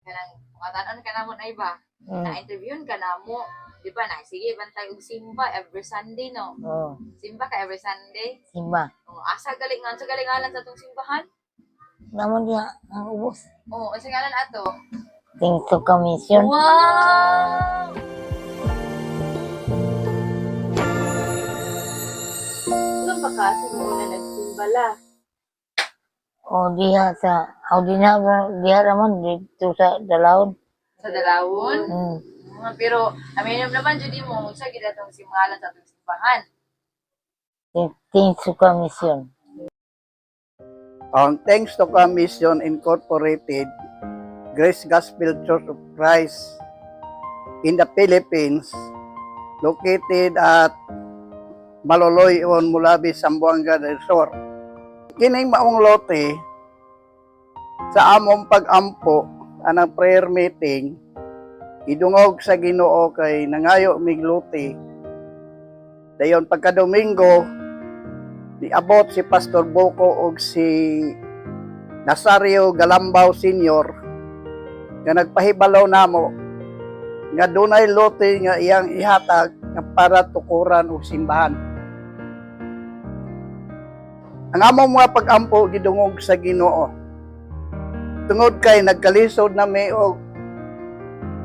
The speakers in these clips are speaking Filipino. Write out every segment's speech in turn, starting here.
kanang makatanon ka na mo na iba. Na-interviewin ka na mo. Di ba na? Sige, bantay og simba every Sunday, no? Oo. Simba ka every Sunday. Simba. Asa galingan sa galingalan sa tong simbahan? Naman diya ang ubos. Asa ngalan ato? Things to commission. Wow! Ilan pa ka siguro na nagsimbala? O diha sa, diha raman dito sa Dalawon. Sa Dalawon? Hmm. Pero, aminom naman, Judy mo, sa gila itong simbahan sa itong simbahan. Things to commission. On Thanks to Commission Incorporated, Grace Gospel Church of Christ in the Philippines, located at Maloloy on Mulabi, Zamboanga del Sur. Kining maong lote sa among pag-ampo anang prayer meeting idungog sa Ginoo kay nangayo migluti. Dayon pagka Domingo niabot si Pastor Boko og si Nazario Galambaw Senior nga nagpahibalaw namo nga dunay lote nga iyang ihatag nga para tukuran og simbahan. Ang among mga pag-ampo gidungog sa Ginoo. Tungod kay nagkalisod na may og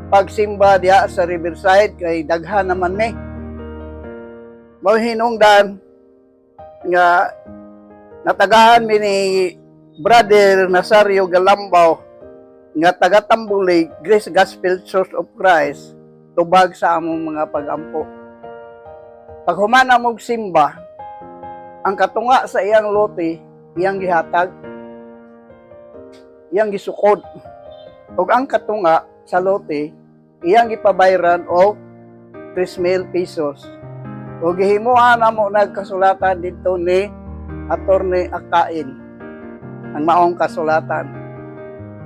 pagsimba diha sa Riverside kay daghan naman ni. Mao hinungdan nga natagahan mi ni Brother Nazario Galambaw nga taga Tambulig, Grace Gospel Church of Christ tubag sa among mga pag-ampo. Pag humana mog simba, ang katunga sa iyang lote, iyang gihatag, iyang gisukod. Ug ang katunga sa lote, iyang gipabayran og 3,000 pesos. Ug gihimuan namo nagkasulatan dito ni Attorney Akain ang maong kasulatan.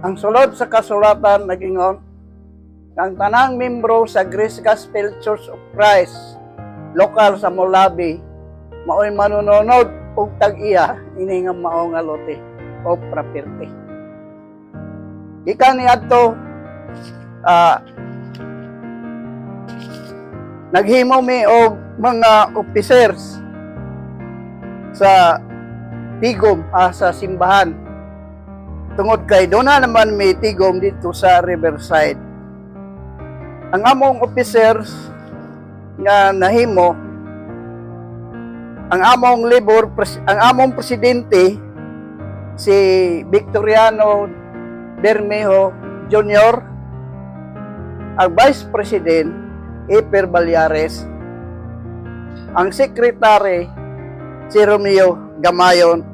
Ang sulod sa kasulatan nagingon, ang tanang membro sa Grace Gospel Church of Christ, lokal sa Molabi, mao'y manununod og tag-iya ini nga mao nga lote o property. Ika ni adto naghimo mi og mga officers sa tigom sa simbahan. Tungod kay doon na naman may tigom dito sa Riverside. Ang among officers nga nahimo, ang among presidente si Victoriano Bermejo Jr., ang Vice President Eper Balyares, ang Secretary si Romeo Gamayon,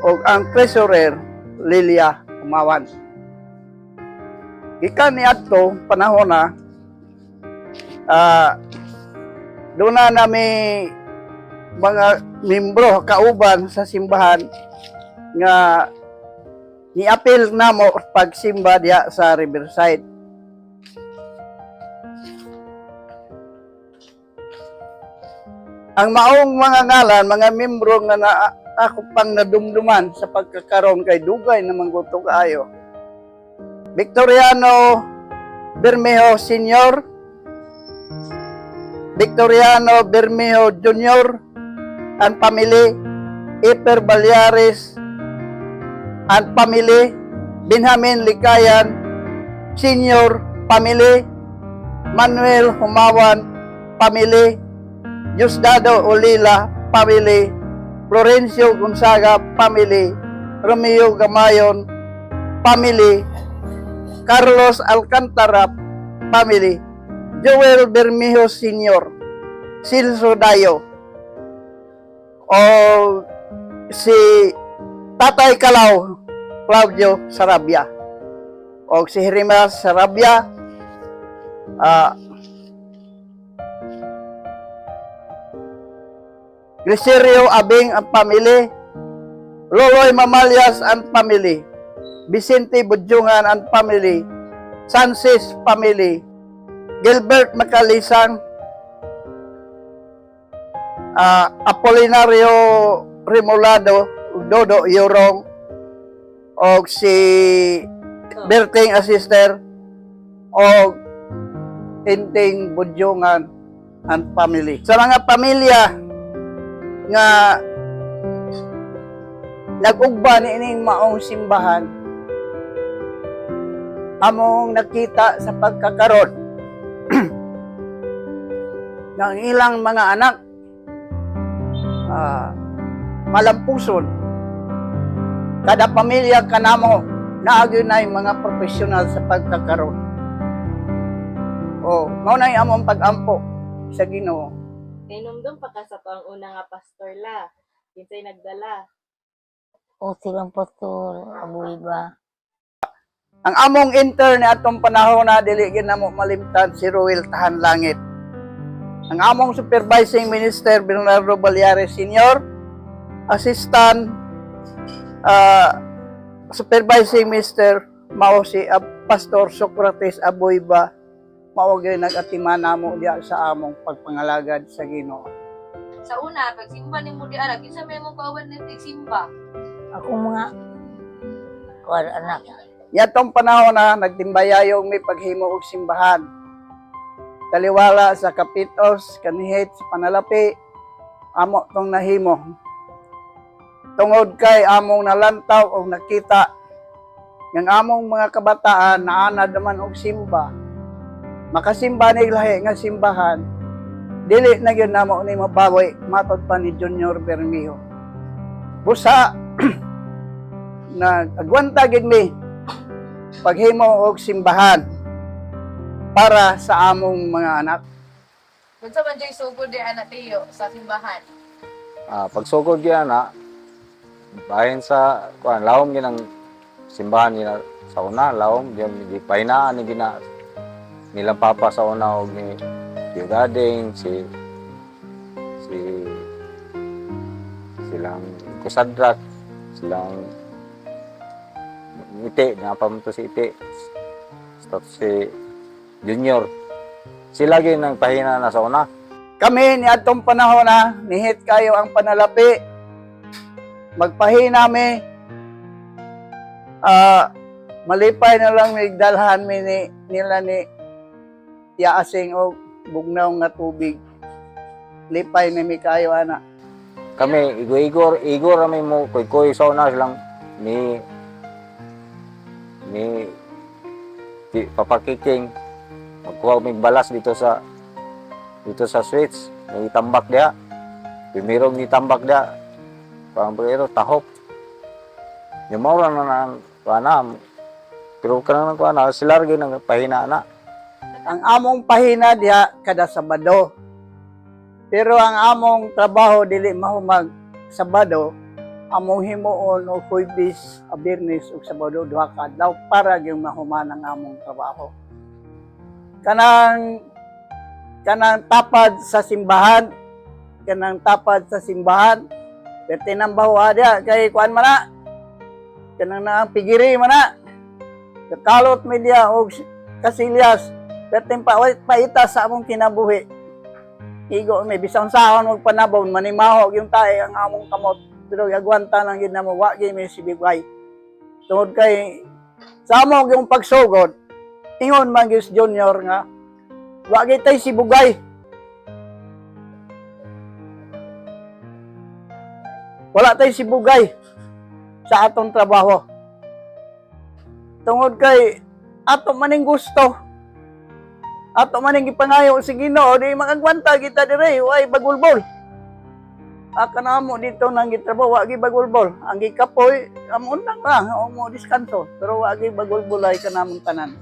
o ang Treasurer Lilia Umawan. Gikan ni adto panahon na doon na nami mga membro kauban sa simbahan nga ni-appeal namo pagsimba diya sa Riverside. Ang maong mga ngalan, mga membro nga na ako pang nadumduman sa pagkakaroon kay dugay na mangguto kaayo. Victoriano Bermejo Senior, Victoriano Bermejo Jr. and family, Eper Balyares and family, Benjamin Likayan Senior family, Manuel Humawan family, Diosdado Olila family, Florencio Gonzaga family, Romeo Gamayon family, Carlos Alcantara family, Joel Bermejo Senior, Silso Dayo, o si Tatay Kalaw Claudio Sarabia, o si Jeremias Sarabia, Greserio Abing and family, Loloy Mamalyas and family, Vicente Budjungan and family, Sanchez family, Gilbert Macalisang, Apolinario Remolado, Dodo Yorong, o si Berting Asister, o inting budyongan and family. Sa mga pamilya nga nag-ugba ni ining maong simbahan, among nakita sa pagkakaroon ng ilang mga anak malampuson. Kada pamilya kanamo naagyunay mga profesional sa pagkakaroon. O mao nay among pag-ampo sa Ginoo. Tinumdum pa ka sa to ang una nga pastor la. Kinsay nagdala. O silang pastor, abuy ba? Ang among intern atong panahon na dili gyud namo malimtan si Ruel Tahan Langit. Ang among supervising minister Bernardo Balyares Sr., assistant supervising minister mao si Pastor Socrates Aboyba, mao gyud nag-atiman namo diha sa among pagpangalagad sa Ginoo. Sa una, pag simba ni mo di ara, kinsa may mong kawan ni simba? Ako mga kuwan anak. Yatong panahon na nagtimbayayong may paghimo og simbahan. Taliwala sa kapitos, kanihit sa panalapi, amo tong nahimo. Tungod kay among nalantaw o nakita ng among mga kabataan na anad naman og simba. Makasimba ni lahi nga simbahan, dili na gyud namo ni mabawi matod pa ni Junior Bermeo. Busa nagagwanta gid mi paghimo og simbahan para sa among mga anak. Kunsa man jay sugod di anak tiyo sa simbahan? Pagsugod gyud na bahin sa kuan lawom gyud ang simbahan nila sa una, lawom gyud di pahinaan ni gina nilang papa sa una og ni Gading silang Kusadrak, silang Ite, napam to si Ite, si Junior. Sila gyud nang pahina na sa una. Kami ni atong panahon na nihit kayo ang panalapi. Magpahina mi malipay na lang migdalhan mi nila ni yaasing og bugnaw nga tubig. Lipay na mi kayo ana. Kami igor kami mo koy sa una silang ni Papa Kiking magkuha mig balas dito sa switch, may tambak dia. Pimirong ni tambak dia. Pambrero tahop. Yung maura na nang kuana. Pero kanang kuana sila gyud nang pahina na. Ang among pahina diha kada Sabado. Pero ang among trabaho dili mahumag Sabado. Among himuon og Huwebes, Biyernes ug Sabado duha ka adlaw para gyud mahuman ang among trabaho. Kanang tapad sa simbahan, perti nang bawa dia kay kuan mana. Kanang na pigiri mana. Kalot media og kasilyas, perti paita sa among kinabuhi. Igo may bisan sahon og panabon manimahog yung tae ang among kamot. Pero agwanta lang yun na mo, wagi may sibigay. Tungod kay, sa mo yung pagsugod, ingon man yung Junior nga, wagi tayo sibugay. Wala tayo sibugay sa atong trabaho. Tungod kay, ato maning gusto. Ato maning ipangayo sa Ginoo, di makagwanta kita dire, way bagulbol. Kana mo dito nang gitrabaho, wagi bagulbol. Ang gikapoy, amon lang mo diskanso. Pero wagi bagulbulay ka namong tanan.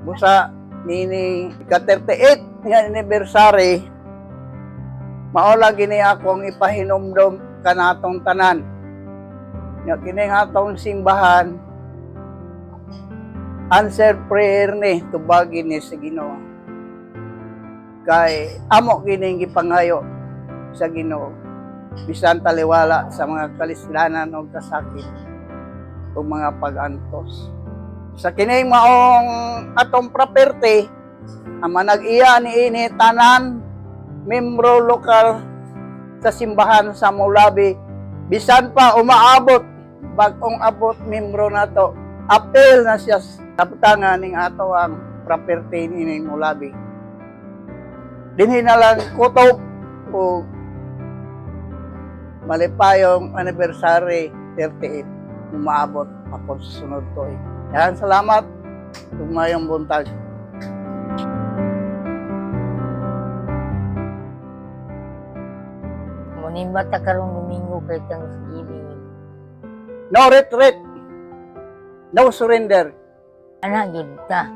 Busa, nini ika-38 nga anniversary, maula gini akong ipahinomdom kanatong tanan. Nga kining atong simbahan, answer prayer ni, tubagi ni sa Ginoo. Kay, amo gining gipangayo sa Ginoo. Bisan taliwala sa mga kalisdanan o kasakit o mga pag-antos. Sa kining maong atong property, ang manag-iya ni ini tanan, membro lokal sa simbahan sa Mulabi, bisan pa umaabot, bagong abot membro na to, apel na siya sa butangan ning ato ang property ini mo labi. Dinhi na lang kutob o malipayong anniversary 38 umaabot ako sa sunod to. Yan, salamat. Tumayong buntag. Munimba ta karong Domingo kay Thanksgiving. No retreat. No surrender. Anak gid ta.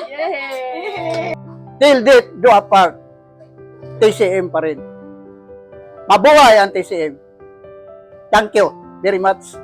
Yay! Till death do apart. TCM pa rin. Mabuhay ang TCM. Thank you very much.